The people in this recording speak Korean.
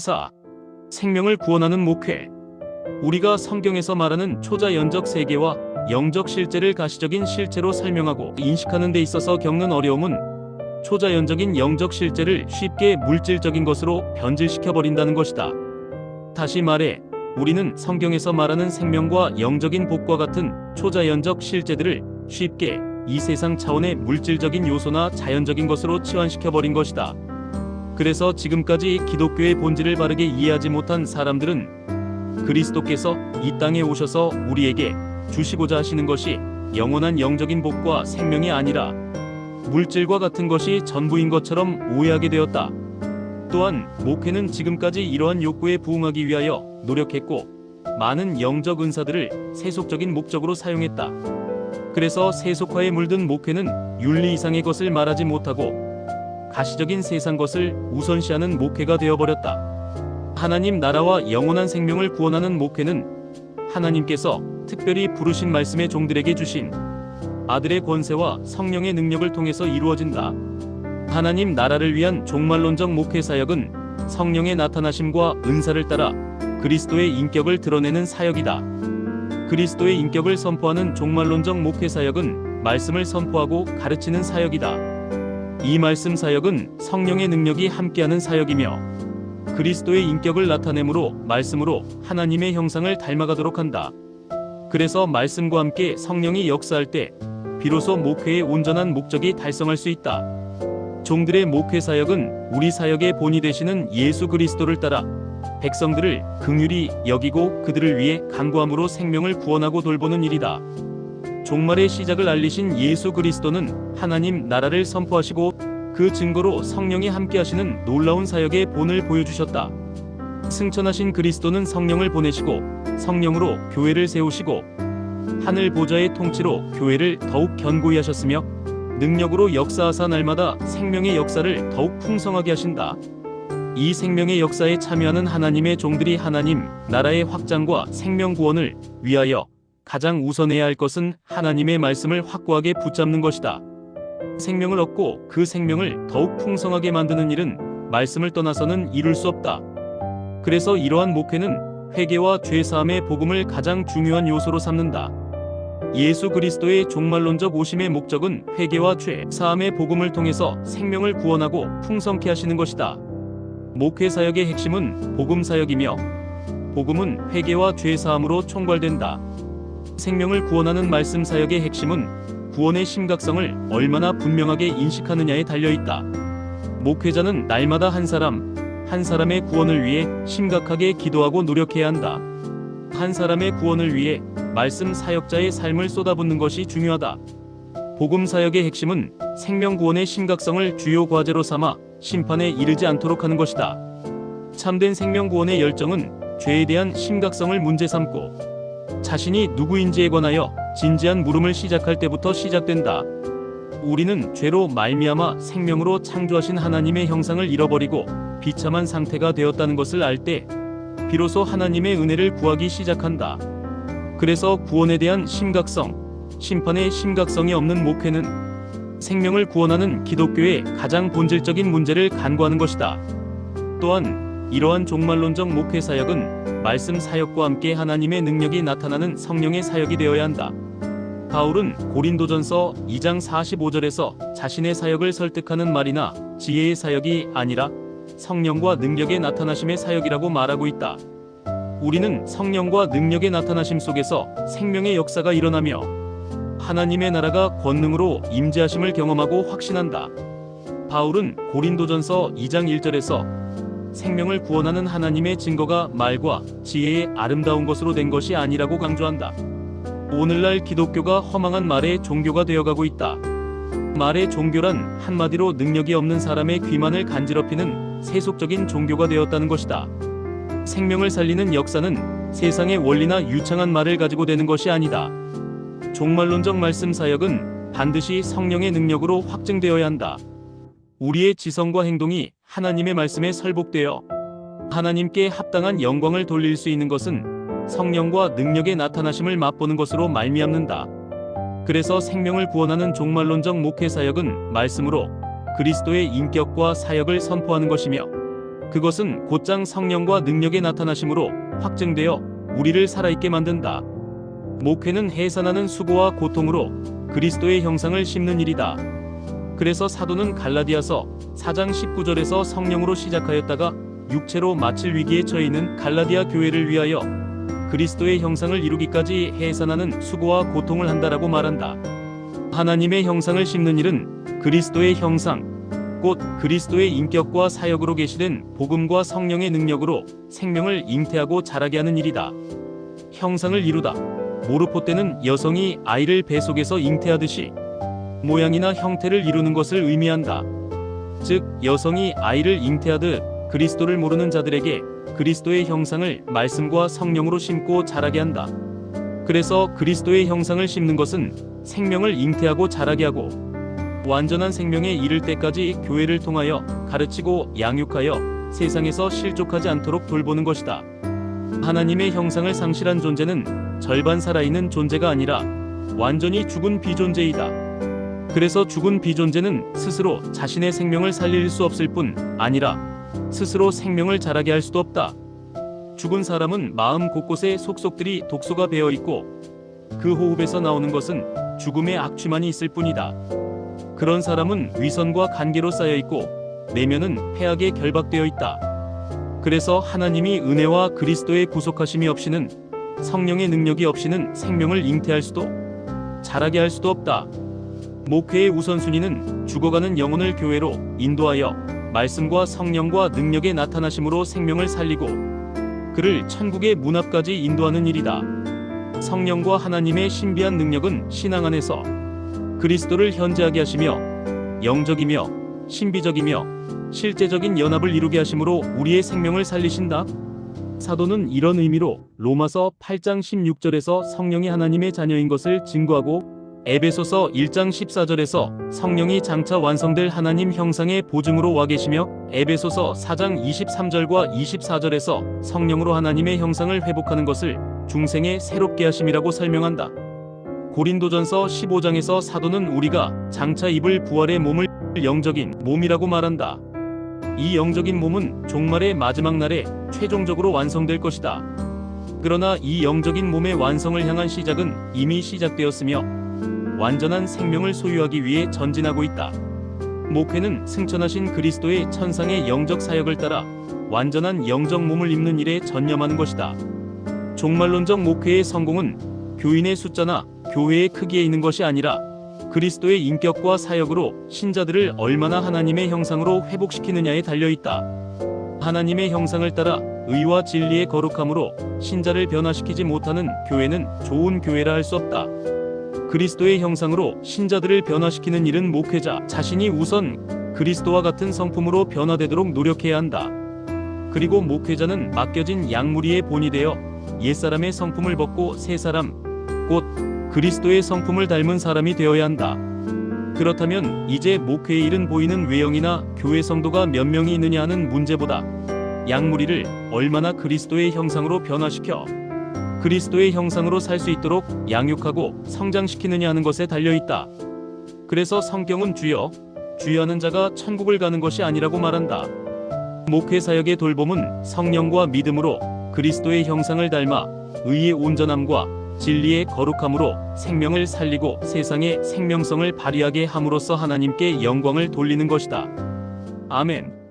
4. 생명을 구원하는 목회. 우리가 성경에서 말하는 초자연적 세계와 영적 실제를 가시적인 실체로 설명하고 인식하는 데 있어서 겪는 어려움은 초자연적인 영적 실제를 쉽게 물질적인 것으로 변질시켜버린다는 것이다. 다시 말해, 우리는 성경에서 말하는 생명과 영적인 복과 같은 초자연적 실제들을 쉽게 이 세상 차원의 물질적인 요소나 자연적인 것으로 치환시켜버린 것이다. 그래서 지금까지 기독교의 본질을 바르게 이해하지 못한 사람들은 그리스도께서 이 땅에 오셔서 우리에게 주시고자 하시는 것이 영원한 영적인 복과 생명이 아니라 물질과 같은 것이 전부인 것처럼 오해하게 되었다. 또한 목회는 지금까지 이러한 욕구에 부응하기 위하여 노력했고 많은 영적 은사들을 세속적인 목적으로 사용했다. 그래서 세속화에 물든 목회는 윤리 이상의 것을 말하지 못하고 가시적인 세상 것을 우선시하는 목회가 되어버렸다. 하나님 나라와 영원한 생명을 구원하는 목회는 하나님께서 특별히 부르신 말씀의 종들에게 주신 아들의 권세와 성령의 능력을 통해서 이루어진다. 하나님 나라를 위한 종말론적 목회 사역은 성령의 나타나심과 은사를 따라 그리스도의 인격을 드러내는 사역이다. 그리스도의 인격을 선포하는 종말론적 목회 사역은 말씀을 선포하고 가르치는 사역이다. 이 말씀 사역은 성령의 능력이 함께하는 사역이며 그리스도의 인격을 나타내므로 말씀으로 하나님의 형상을 닮아가도록 한다. 그래서 말씀과 함께 성령이 역사할 때 비로소 목회의 온전한 목적이 달성할 수 있다. 종들의 목회 사역은 우리 사역의 본이 되시는 예수 그리스도를 따라 백성들을 긍휼히 여기고 그들을 위해 간구함으로 생명을 구원하고 돌보는 일이다. 종말의 시작을 알리신 예수 그리스도는 하나님 나라를 선포하시고 그 증거로 성령이 함께하시는 놀라운 사역의 본을 보여주셨다. 승천하신 그리스도는 성령을 보내시고 성령으로 교회를 세우시고 하늘 보좌의 통치로 교회를 더욱 견고히 하셨으며 능력으로 역사하사 날마다 생명의 역사를 더욱 풍성하게 하신다. 이 생명의 역사에 참여하는 하나님의 종들이 하나님 나라의 확장과 생명 구원을 위하여 가장 우선해야 할 것은 하나님의 말씀을 확고하게 붙잡는 것이다. 생명을 얻고 그 생명을 더욱 풍성하게 만드는 일은 말씀을 떠나서는 이룰 수 없다. 그래서 이러한 목회는 회개와 죄사함의 복음을 가장 중요한 요소로 삼는다. 예수 그리스도의 종말론적 오심의 목적은 회개와 죄사함의 복음을 통해서 생명을 구원하고 풍성케 하시는 것이다. 목회 사역의 핵심은 복음 사역이며 복음은 회개와 죄사함으로 총괄된다. 생명을 구원하는 말씀 사역의 핵심은 구원의 심각성을 얼마나 분명하게 인식하느냐에 달려있다. 목회자는 날마다 한 사람의 구원을 위해 심각하게 기도하고 노력해야 한다. 한 사람의 구원을 위해 말씀 사역자의 삶을 쏟아붓는 것이 중요하다. 복음 사역의 핵심은 생명 구원의 심각성을 주요 과제로 삼아 심판에 이르지 않도록 하는 것이다. 참된 생명 구원의 열정은 죄에 대한 심각성을 문제 삼고 자신이 누구인지에 관하여 진지한 물음을 시작할 때부터 시작된다. 우리는 죄로 말미암아 생명으로 창조하신 하나님의 형상을 잃어버리고 비참한 상태가 되었다는 것을 알 때 비로소 하나님의 은혜를 구하기 시작한다. 그래서 구원에 대한 심각성, 심판의 심각성이 없는 목회는 생명을 구원하는 기독교의 가장 본질적인 문제를 간구하는 것이다. 또한 이러한 종말론적 목회 사역은 말씀 사역과 함께 하나님의 능력이 나타나는 성령의 사역이 되어야 한다. 바울은 고린도전서 2장 45절에서 자신의 사역을 설득하는 말이나 지혜의 사역이 아니라 성령과 능력의 나타나심의 사역이라고 말하고 있다. 우리는 성령과 능력의 나타나심 속에서 생명의 역사가 일어나며 하나님의 나라가 권능으로 임재하심을 경험하고 확신한다. 바울은 고린도전서 2장 1절에서 생명을 구원하는 하나님의 증거가 말과 지혜의 아름다운 것으로 된 것이 아니라고 강조한다. 오늘날 기독교가 허망한 말의 종교가 되어가고 있다. 말의 종교란 한마디로 능력이 없는 사람의 귀만을 간지럽히는 세속적인 종교가 되었다는 것이다. 생명을 살리는 역사는 세상의 원리나 유창한 말을 가지고 되는 것이 아니다. 종말론적 말씀 사역은 반드시 성령의 능력으로 확증되어야 한다. 우리의 지성과 행동이 하나님의 말씀에 설복되어 하나님께 합당한 영광을 돌릴 수 있는 것은 성령과 능력의 나타나심을 맛보는 것으로 말미암는다. 그래서 생명을 구원하는 종말론적 목회 사역은 말씀으로 그리스도의 인격과 사역을 선포하는 것이며 그것은 곧장 성령과 능력의 나타나심으로 확증되어 우리를 살아있게 만든다. 목회는 해산하는 수고와 고통으로 그리스도의 형상을 심는 일이다. 그래서 사도는 갈라디아서 4장 19절에서 성령으로 시작하였다가 육체로 마칠 위기에 처해 있는 갈라디아 교회를 위하여 그리스도의 형상을 이루기까지 해산하는 수고와 고통을 한다라고 말한다. 하나님의 형상을 심는 일은 그리스도의 형상, 곧 그리스도의 인격과 사역으로 계시된 복음과 성령의 능력으로 생명을 잉태하고 자라게 하는 일이다. 형상을 이루다. 모르포 때는 여성이 아이를 배 속에서 잉태하듯이 모양이나 형태를 이루는 것을 의미한다. 즉 여성이 아이를 잉태하듯 그리스도를 모르는 자들에게 그리스도의 형상을 말씀과 성령으로 심고 자라게 한다. 그래서 그리스도의 형상을 심는 것은 생명을 잉태하고 자라게 하고 완전한 생명에 이를 때까지 교회를 통하여 가르치고 양육하여 세상에서 실족하지 않도록 돌보는 것이다. 하나님의 형상을 상실한 존재는 절반 살아있는 존재가 아니라 완전히 죽은 비존재이다. 그래서 죽은 비존재는 스스로 자신의 생명을 살릴 수 없을 뿐 아니라 스스로 생명을 자라게 할 수도 없다. 죽은 사람은 마음 곳곳에 속속들이 독소가 배어 있고 그 호흡에서 나오는 것은 죽음의 악취만이 있을 뿐이다. 그런 사람은 위선과 간계로 쌓여 있고 내면은 폐악에 결박되어 있다. 그래서 하나님이 은혜와 그리스도의 구속하심이 없이는 성령의 능력이 없이는 생명을 잉태할 수도 자라게 할 수도 없다. 목회의 우선순위는 죽어가는 영혼을 교회로 인도하여 말씀과 성령과 능력의 나타나심으로 생명을 살리고 그를 천국의 문 앞까지 인도하는 일이다. 성령과 하나님의 신비한 능력은 신앙 안에서 그리스도를 현재하게 하시며 영적이며 신비적이며 실제적인 연합을 이루게 하심으로 우리의 생명을 살리신다. 사도는 이런 의미로 로마서 8장 16절에서 성령이 하나님의 자녀인 것을 증거하고 에베소서 1장 14절에서 성령이 장차 완성될 하나님 형상의 보증으로 와 계시며 에베소서 4장 23절과 24절에서 성령으로 하나님의 형상을 회복하는 것을 중생에 새롭게 하심이라고 설명한다. 고린도전서 15장에서 사도는 우리가 장차 입을 부활의 몸을 영적인 몸이라고 말한다. 이 영적인 몸은 종말의 마지막 날에 최종적으로 완성될 것이다. 그러나 이 영적인 몸의 완성을 향한 시작은 이미 시작되었으며 완전한 생명을 소유하기 위해 전진하고 있다. 목회는 승천하신 그리스도의 천상의 영적 사역을 따라 완전한 영적 몸을 입는 일에 전념하는 것이다. 종말론적 목회의 성공은 교인의 숫자나 교회의 크기에 있는 것이 아니라 그리스도의 인격과 사역으로 신자들을 얼마나 하나님의 형상으로 회복시키느냐에 달려있다. 하나님의 형상을 따라 의와 진리의 거룩함으로 신자를 변화시키지 못하는 교회는 좋은 교회라 할 수 없다. 그리스도의 형상으로 신자들을 변화시키는 일은 목회자 자신이 우선 그리스도와 같은 성품으로 변화되도록 노력해야 한다. 그리고 목회자는 맡겨진 양무리의 본이 되어 옛사람의 성품을 벗고 새사람, 곧 그리스도의 성품을 닮은 사람이 되어야 한다. 그렇다면 이제 목회의 일은 보이는 외형이나 교회 성도가 몇 명이 있느냐 하는 문제보다 양무리를 얼마나 그리스도의 형상으로 변화시켜 그리스도의 형상으로 살 수 있도록 양육하고 성장시키느냐 하는 것에 달려있다. 그래서 성경은 주여, 주여 하는 자가 천국을 가는 것이 아니라고 말한다. 목회 사역의 돌봄은 성령과 믿음으로 그리스도의 형상을 닮아 의의 온전함과 진리의 거룩함으로 생명을 살리고 세상에 생명성을 발휘하게 함으로써 하나님께 영광을 돌리는 것이다. 아멘.